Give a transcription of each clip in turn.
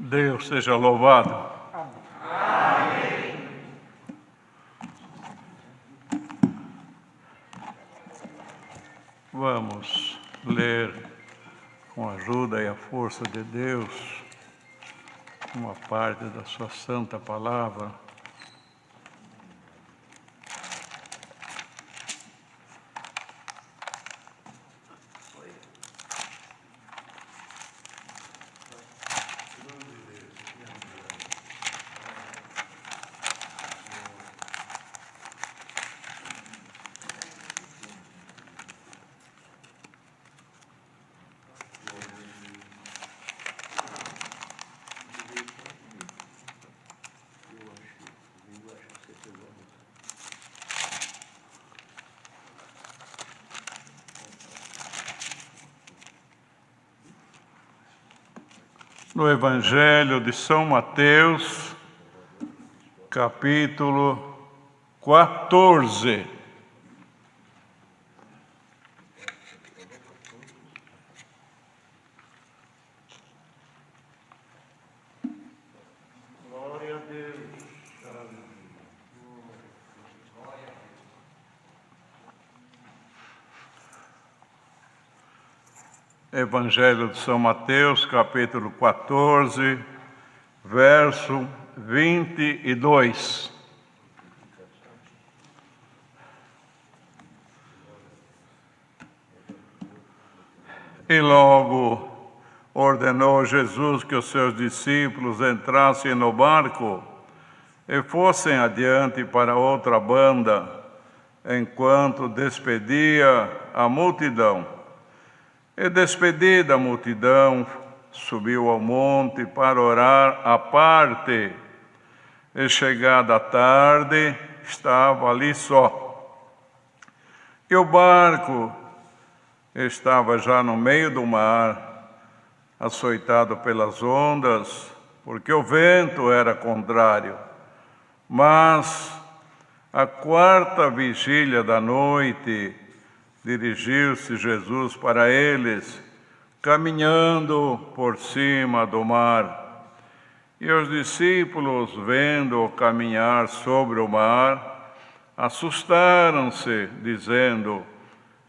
Deus seja louvado. Amém. Vamos ler, com a ajuda e a força de Deus, uma parte da sua santa palavra. No Evangelho de São Mateus, capítulo 14. Glória a Deus. Evangelho de São Mateus, capítulo 14, verso 22. E logo ordenou Jesus que os seus discípulos entrassem no barco e fossem adiante para outra banda, enquanto despedia a multidão. E despedida a multidão, subiu ao monte para orar à parte. E chegada a tarde, estava ali só. E o barco estava já no meio do mar, açoitado pelas ondas, porque o vento era contrário. Mas, à quarta vigília da noite, dirigiu-se Jesus para eles, caminhando por cima do mar. E os discípulos, vendo-o caminhar sobre o mar, assustaram-se, dizendo: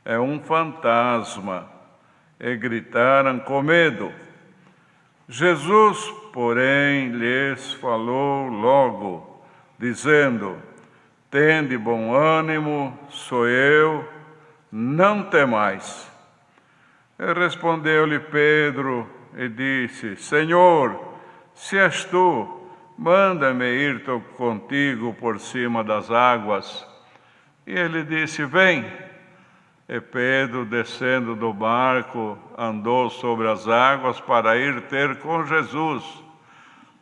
é um fantasma, e gritaram com medo. Jesus, porém, lhes falou logo, dizendo: tende bom ânimo, sou eu, não temais. E respondeu-lhe Pedro e disse: Senhor, se és tu, manda-me ir contigo por cima das águas. E ele disse: vem. E Pedro, descendo do barco, andou sobre as águas para ir ter com Jesus.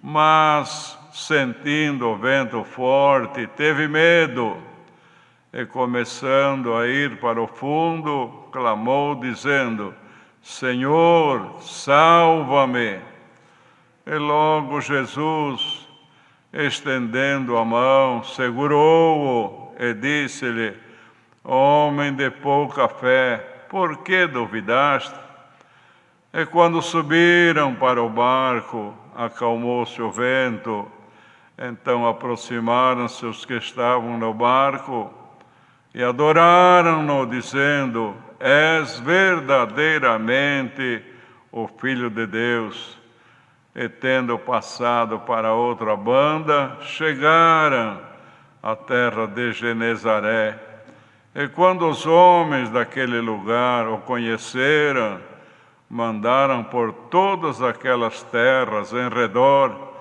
Mas, sentindo o vento forte, teve medo. E começando a ir para o fundo, clamou, dizendo: Senhor, salva-me. E logo Jesus, estendendo a mão, segurou-o e disse-lhe: homem de pouca fé, por que duvidaste? E quando subiram para o barco, acalmou-se o vento. Então aproximaram-se os que estavam no barco e adoraram-no, dizendo: és verdadeiramente o Filho de Deus. E tendo passado para outra banda, chegaram à terra de Genezaré. E quando os homens daquele lugar o conheceram, mandaram por todas aquelas terras em redor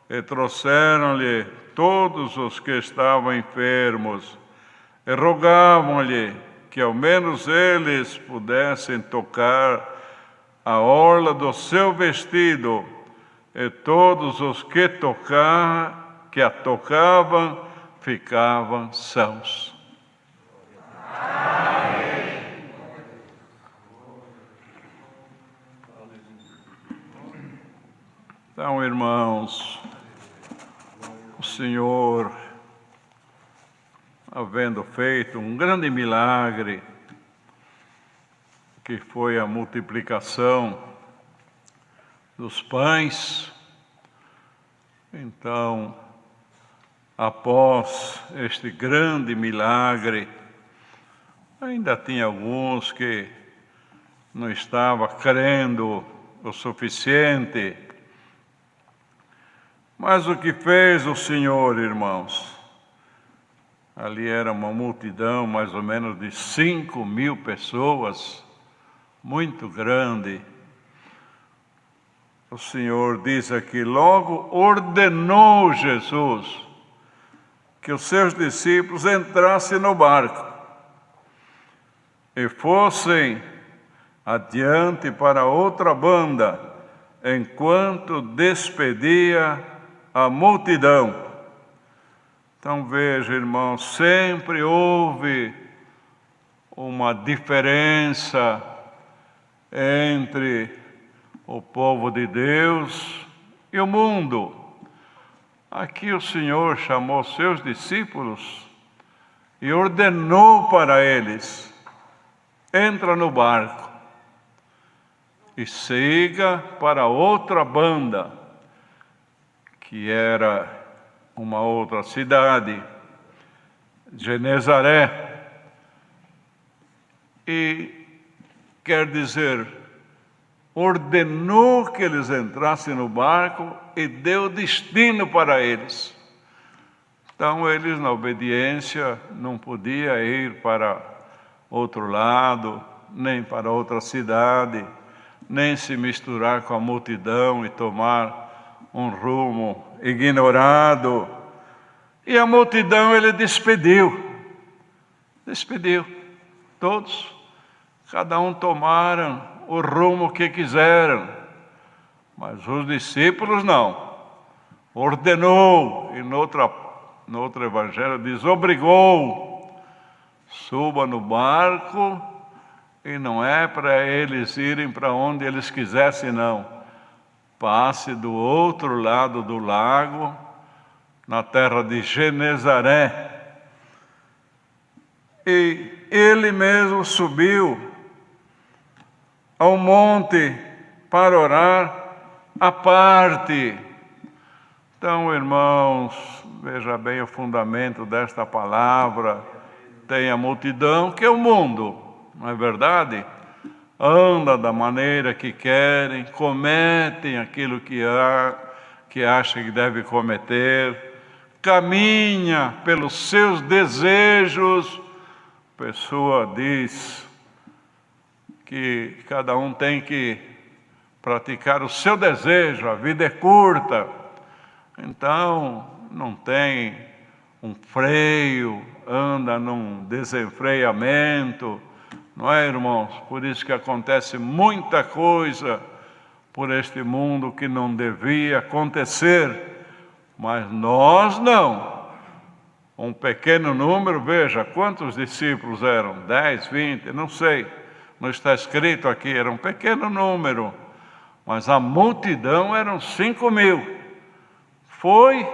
e trouxeram-lhe todos os que estavam enfermos e rogavam-lhe que ao menos eles pudessem tocar a orla do seu vestido, e todos os que a tocavam ficavam sãos. Amém. Então, irmãos, o Senhor, havendo feito um grande milagre, que foi a multiplicação dos pães, Então, após este grande milagre, ainda tinha alguns que não estavam crendo o suficiente. Mas o que fez o Senhor, irmãos? Ali era uma multidão, mais ou menos de 5.000 pessoas, muito grande. O Senhor diz aqui, logo ordenou Jesus que os seus discípulos entrassem no barco e fossem adiante para outra banda, enquanto despedia a multidão. Então veja, irmãos, sempre houve uma diferença entre o povo de Deus e o mundo. Aqui o Senhor chamou seus discípulos e ordenou para eles: entra no barco e siga para outra banda, que era uma outra cidade, Genezaré. E quer dizer, ordenou que eles entrassem no barco e deu destino para eles. Então eles, na obediência, não podiam ir para outro lado, nem para outra cidade, nem se misturar com a multidão e tomar um rumo ignorado. E a multidão ele despediu, todos, cada um tomaram o rumo que quiseram, mas os discípulos não. Ordenou, e no outro evangelho diz, obrigou, suba no barco, e não é para eles irem para onde eles quisessem, não. Passe do outro lado do lago, na terra de Genezaré. E ele mesmo subiu ao monte para orar à parte. Então, irmãos, veja bem o fundamento desta palavra. Tem a multidão, que é o mundo, não é verdade? Anda da maneira que querem, cometem aquilo que acham que deve cometer, caminha pelos seus desejos. A pessoa diz que cada um tem que praticar o seu desejo, a vida é curta. Então, não tem um freio, anda num desenfreamento, não é, irmãos? Por isso que acontece muita coisa por este mundo que não devia acontecer, mas nós não. Um pequeno número, veja, quantos discípulos eram? 10, 20, não sei, não está escrito aqui, era um pequeno número, mas a multidão eram 5.000. Foi,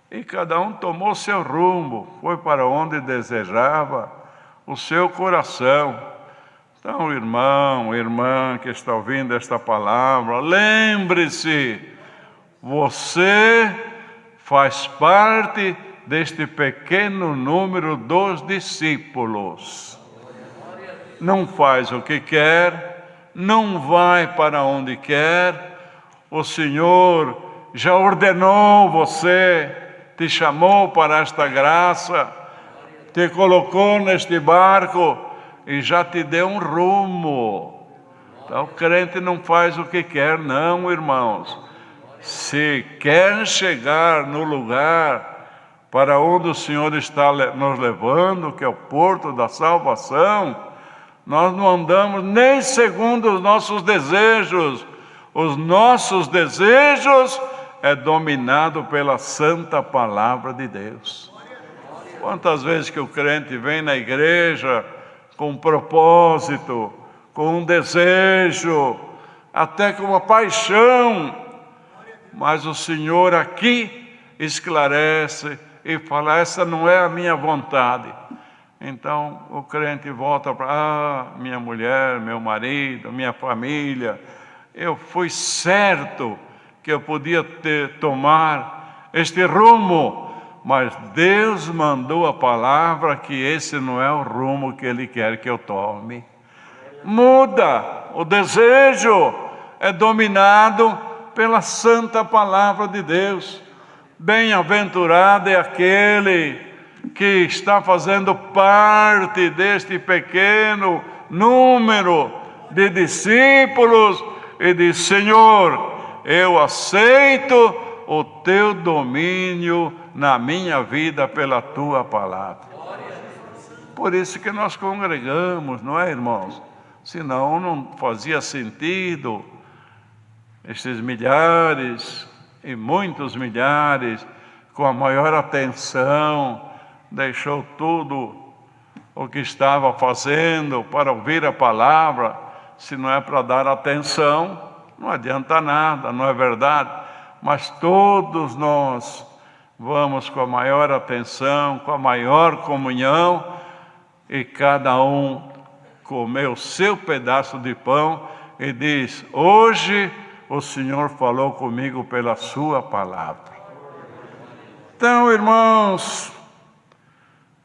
e cada um tomou seu rumo, foi para onde desejava o seu coração. Então, irmão, irmã que está ouvindo esta palavra, lembre-se, você faz parte deste pequeno número dos discípulos. Não faz o que quer, não vai para onde quer. O Senhor já ordenou você, te chamou para esta graça, te colocou neste barco e já te deu um rumo. Então, o crente não faz o que quer, não, irmãos. Se quer chegar no lugar para onde o Senhor está nos levando, que é o porto da salvação, nós não andamos nem segundo os nossos desejos. Os nossos desejos é dominado pela santa palavra de Deus. Quantas vezes que o crente vem na igreja com um propósito, com um desejo, até com uma paixão, mas o Senhor aqui esclarece e fala, essa não é a minha vontade. Então o crente volta para, minha mulher, meu marido, minha família, eu fui certo que eu podia tomar este rumo, mas Deus mandou a palavra que esse não é o rumo que Ele quer que eu tome. Muda, o desejo é dominado pela santa palavra de Deus. Bem-aventurado é aquele que está fazendo parte deste pequeno número de discípulos e diz: Senhor, eu aceito o teu domínio na minha vida pela tua palavra. Por isso que nós congregamos, não é, irmãos? Senão não fazia sentido estes milhares e muitos milhares, com a maior atenção, deixou tudo o que estava fazendo para ouvir a palavra. Se não é para dar atenção, não adianta nada, não é verdade? Mas todos nós vamos com a maior atenção, com a maior comunhão, e cada um comeu o seu pedaço de pão e diz: hoje o Senhor falou comigo pela sua palavra. Então, irmãos,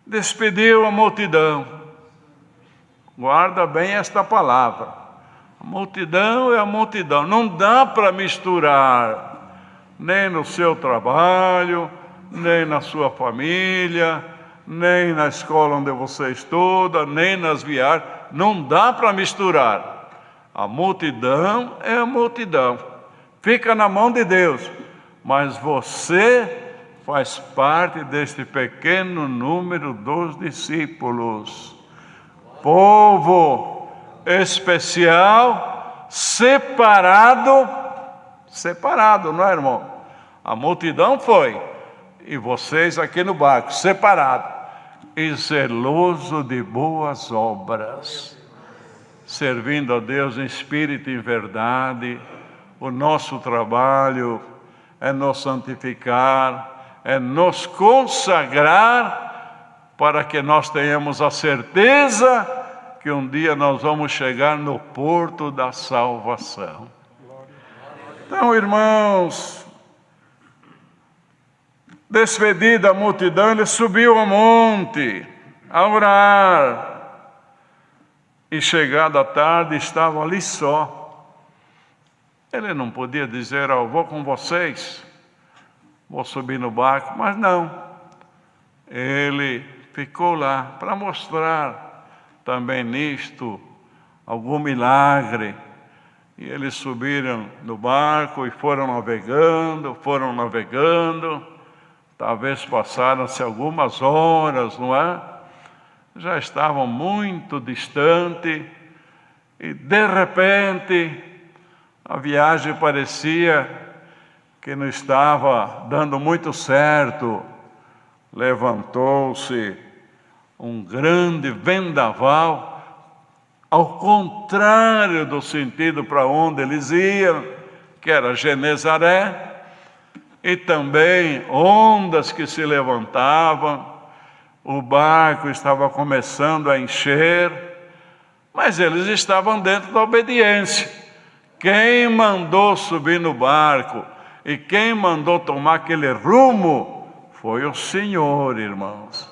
despediu a multidão. Guarda bem esta palavra. A multidão é a multidão. Não dá para misturar, nem no seu trabalho, nem na sua família, nem na escola onde você estuda, nem nas viagens. Não dá para misturar. A multidão é a multidão. Fica na mão de Deus. Mas você faz parte deste pequeno número dos discípulos. Povo especial, separado, não é, irmão? A multidão foi, e vocês aqui no barco, separado, e zeloso de boas obras, servindo a Deus em espírito e em verdade. O nosso trabalho é nos santificar, é nos consagrar, para que nós tenhamos a certeza que um dia nós vamos chegar no porto da salvação. Então, irmãos, despedida a multidão, ele subiu ao monte a orar. E chegada a tarde, estava ali só. Ele não podia dizer: vou com vocês, vou subir no barco, mas não. Ele ficou lá para mostrar também nisto algum milagre. E eles subiram no barco e foram navegando. Talvez passaram-se algumas horas, não é? Já estavam muito distante e de repente a viagem parecia que não estava dando muito certo. Levantou-se um grande vendaval, ao contrário do sentido para onde eles iam, que era Genezaré, e também ondas que se levantavam. O barco estava começando a encher, mas eles estavam dentro da obediência. Quem mandou subir no barco e quem mandou tomar aquele rumo foi o Senhor, irmãos.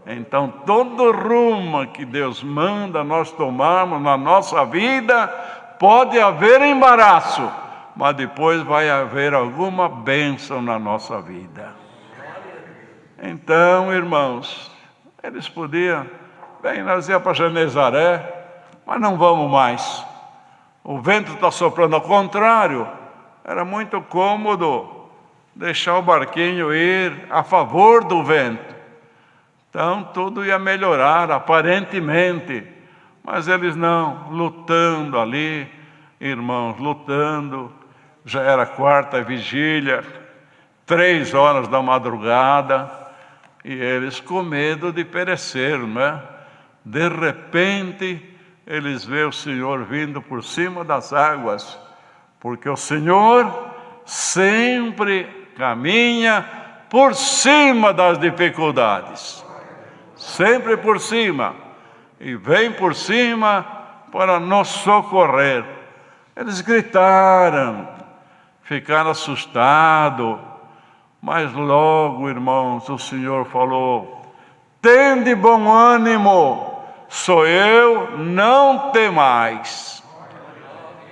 Então, todo rumo que Deus manda nós tomarmos na nossa vida, pode haver embaraço, mas depois vai haver alguma bênção na nossa vida. Então, irmãos, eles podiam, nós íamos para Genezaré, mas não vamos mais. O vento está soprando, ao contrário, era muito cômodo deixar o barquinho ir a favor do vento. Então, tudo ia melhorar, aparentemente, mas eles não, lutando ali, irmãos, lutando. Já era quarta vigília, 3 horas da madrugada, e eles com medo de perecer, não é? De repente, eles veem o Senhor vindo por cima das águas, porque o Senhor sempre caminha por cima das dificuldades, sempre por cima, e vem por cima para nos socorrer. Eles gritaram, ficar assustado. Mas logo, irmãos, o Senhor falou: tende bom ânimo, sou eu, não temais.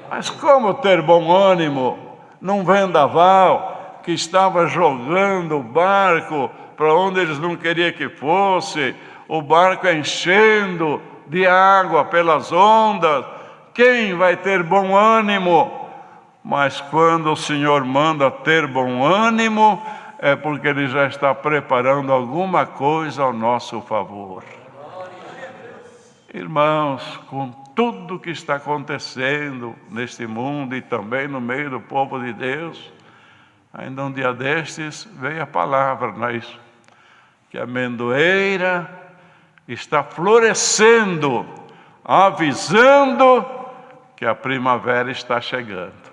Mas como ter bom ânimo num vendaval que estava jogando o barco para onde eles não queriam que fosse, o barco enchendo de água pelas ondas? Quem vai ter bom ânimo? Mas quando o Senhor manda ter bom ânimo, é porque Ele já está preparando alguma coisa ao nosso favor. Irmãos, com tudo que está acontecendo neste mundo e também no meio do povo de Deus, ainda um dia destes veio a palavra, não é isso? Que a amendoeira está florescendo, avisando que a primavera está chegando.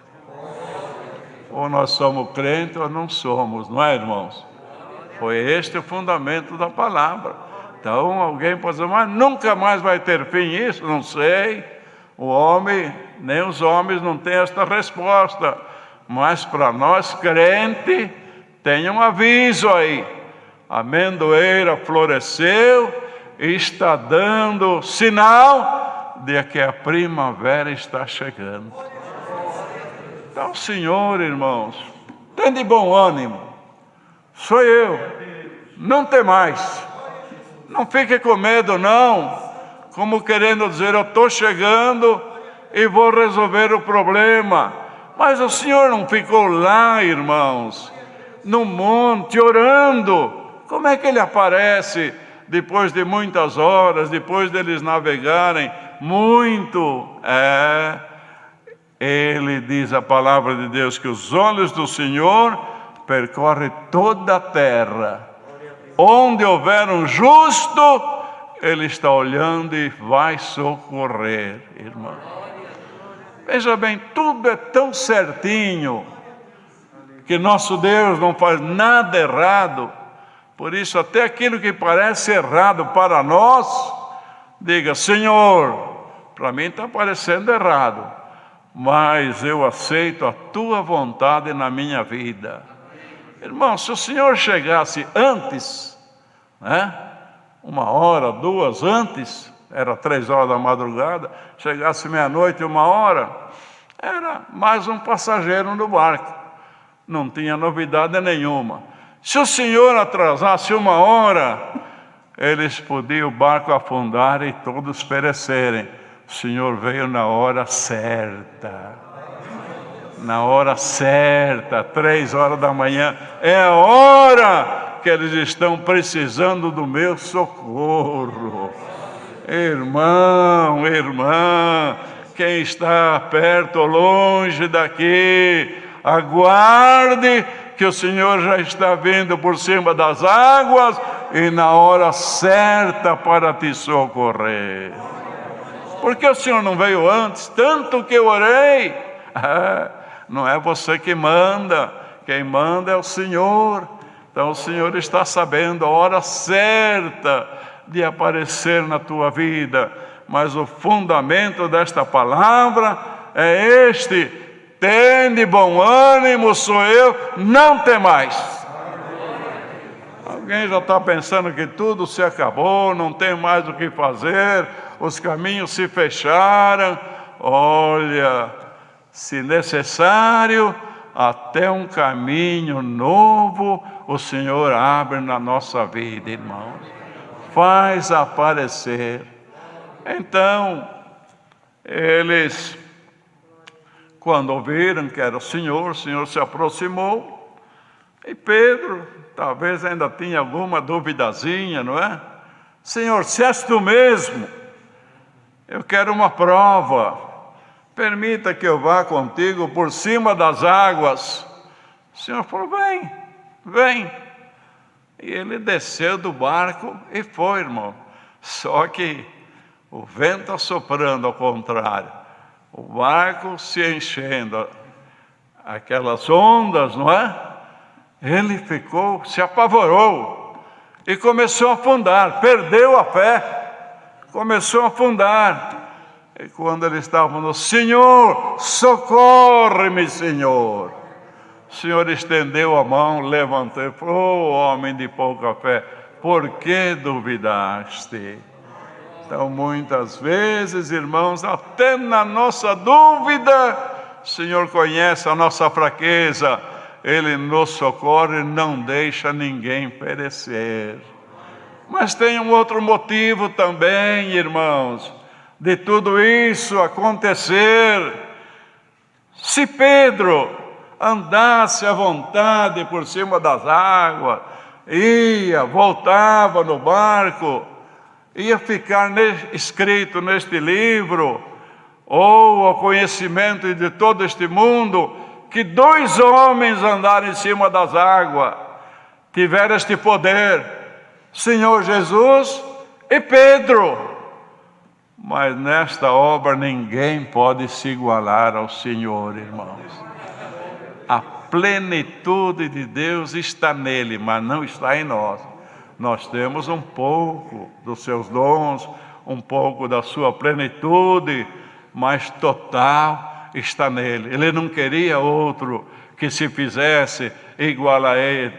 Ou nós somos crentes ou não somos, não é, irmãos? Foi este o fundamento da palavra. Então alguém pode dizer: mas nunca mais vai ter fim isso? Não sei. O homem, nem os homens não têm esta resposta. Mas para nós crentes, tem um aviso aí. A amendoeira floresceu e está dando sinal de que a primavera está chegando. Então, Senhor, irmãos, tem de bom ânimo. Sou eu, não temais. Não fique com medo, não. Como querendo dizer: eu estou chegando e vou resolver o problema. Mas o Senhor não ficou lá, irmãos, no monte, orando. Como é que Ele aparece depois de muitas horas, depois deles navegarem muito? Ele diz, a palavra de Deus, que os olhos do Senhor percorrem toda a terra. Onde houver um justo, Ele está olhando e vai socorrer, irmão. Veja bem, tudo é tão certinho, que nosso Deus não faz nada errado. Por isso, até aquilo que parece errado para nós, diga: Senhor, para mim está parecendo errado, mas eu aceito a Tua vontade na minha vida. Irmão, se o Senhor chegasse antes, uma hora, duas antes, era 3 horas da madrugada, chegasse meia-noite, 1 hora, era mais um passageiro no barco, não tinha novidade nenhuma. Se o Senhor atrasasse 1 hora, eles podiam o barco afundar e todos perecerem. O Senhor veio na hora certa. Na hora certa, 3 horas da manhã, é a hora que eles estão precisando do meu socorro. Irmão, irmã, quem está perto ou longe daqui, aguarde que o Senhor já está vindo por cima das águas e na hora certa para te socorrer. Porque o Senhor não veio antes? Tanto que eu orei. Não é você que manda, quem manda é o Senhor. Então o Senhor está sabendo a hora certa de aparecer na tua vida. Mas o fundamento desta palavra é este: tende bom ânimo, sou eu, não temais. Alguém já está pensando que tudo se acabou, não tem mais o que fazer, os caminhos se fecharam. Olha, se necessário, até um caminho novo o Senhor abre na nossa vida, irmãos. Faz aparecer. Então, eles, quando ouviram que era o Senhor se aproximou. E Pedro, talvez ainda tinha alguma duvidazinha, não é? Senhor, se és tu mesmo, eu quero uma prova. Permita que eu vá contigo por cima das águas. O Senhor falou: vem, vem. E ele desceu do barco e foi, irmão. Só que o vento assoprando ao contrário, o barco se enchendo, aquelas ondas, não é? Ele ficou, se apavorou e começou a afundar, perdeu a fé, começou a afundar. E quando ele estava no Senhor, socorre-me, Senhor. O Senhor estendeu a mão, levantou e falou: "Oh, homem de pouca fé, por que duvidaste?" Então, muitas vezes, irmãos, até na nossa dúvida, o Senhor conhece a nossa fraqueza, Ele nos socorre e não deixa ninguém perecer. Mas tem um outro motivo também, irmãos, de tudo isso acontecer. Se Pedro andasse à vontade por cima das águas, ia, voltava no barco, ia ficar escrito neste livro, ou ao conhecimento de todo este mundo, que 2 homens andaram em cima das águas, tiveram este poder, Senhor Jesus e Pedro. Mas nesta obra ninguém pode se igualar ao Senhor, irmãos. A plenitude de Deus está nele, mas não está em nós. Nós temos um pouco dos seus dons, um pouco da sua plenitude, mas total está nele. Ele não queria outro que se fizesse igual a ele.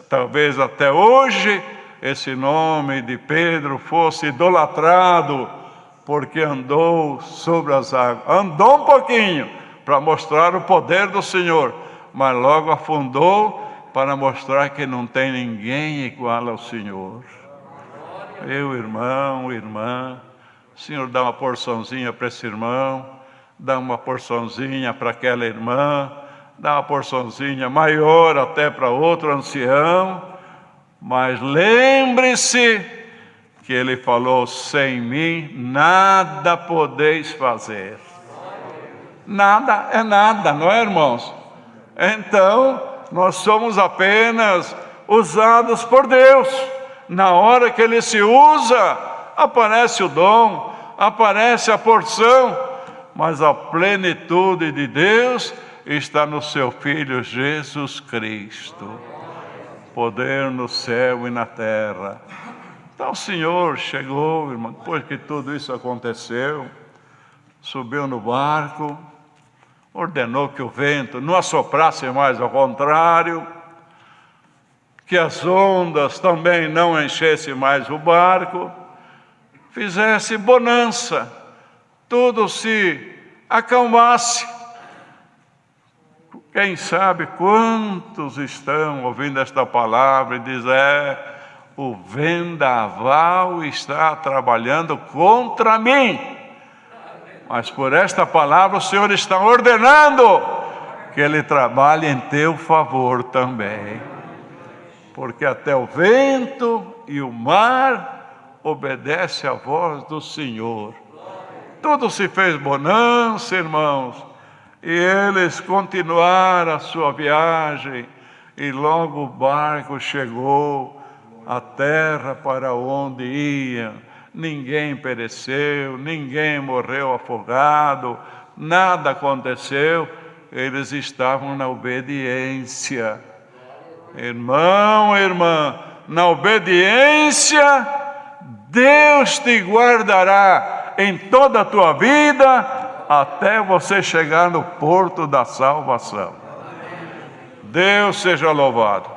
Talvez até hoje esse nome de Pedro fosse idolatrado, porque andou sobre as águas. Andou um pouquinho para mostrar o poder do Senhor, mas logo afundou para mostrar que não tem ninguém igual ao Senhor. Meu irmão, irmã, o Senhor dá uma porçãozinha para esse irmão, dá uma porçãozinha para aquela irmã, dá uma porçãozinha maior até para outro ancião, mas lembre-se que Ele falou: sem mim nada podeis fazer. Nada é nada, não é, irmãos? Então, nós somos apenas usados por Deus. Na hora que Ele se usa, aparece o dom, aparece a porção, mas a plenitude de Deus está no seu Filho Jesus Cristo. Poder no céu e na terra. Então o Senhor chegou, irmão, depois que tudo isso aconteceu, subiu no barco, ordenou que o vento não assoprasse mais, ao contrário, que as ondas também não enchessem mais o barco, fizesse bonança, tudo se acalmasse. Quem sabe quantos estão ouvindo esta palavra e dizem: o vendaval está trabalhando contra mim. Mas por esta palavra o Senhor está ordenando que Ele trabalhe em teu favor também. Porque até o vento e o mar obedecem à voz do Senhor. Tudo se fez bonança, irmãos, e eles continuaram a sua viagem, e logo o barco chegou à terra para onde ia. Ninguém pereceu, ninguém morreu afogado, nada aconteceu, eles estavam na obediência. Irmão, irmã, na obediência, Deus te guardará em toda a tua vida, até você chegar no porto da salvação. Deus seja louvado.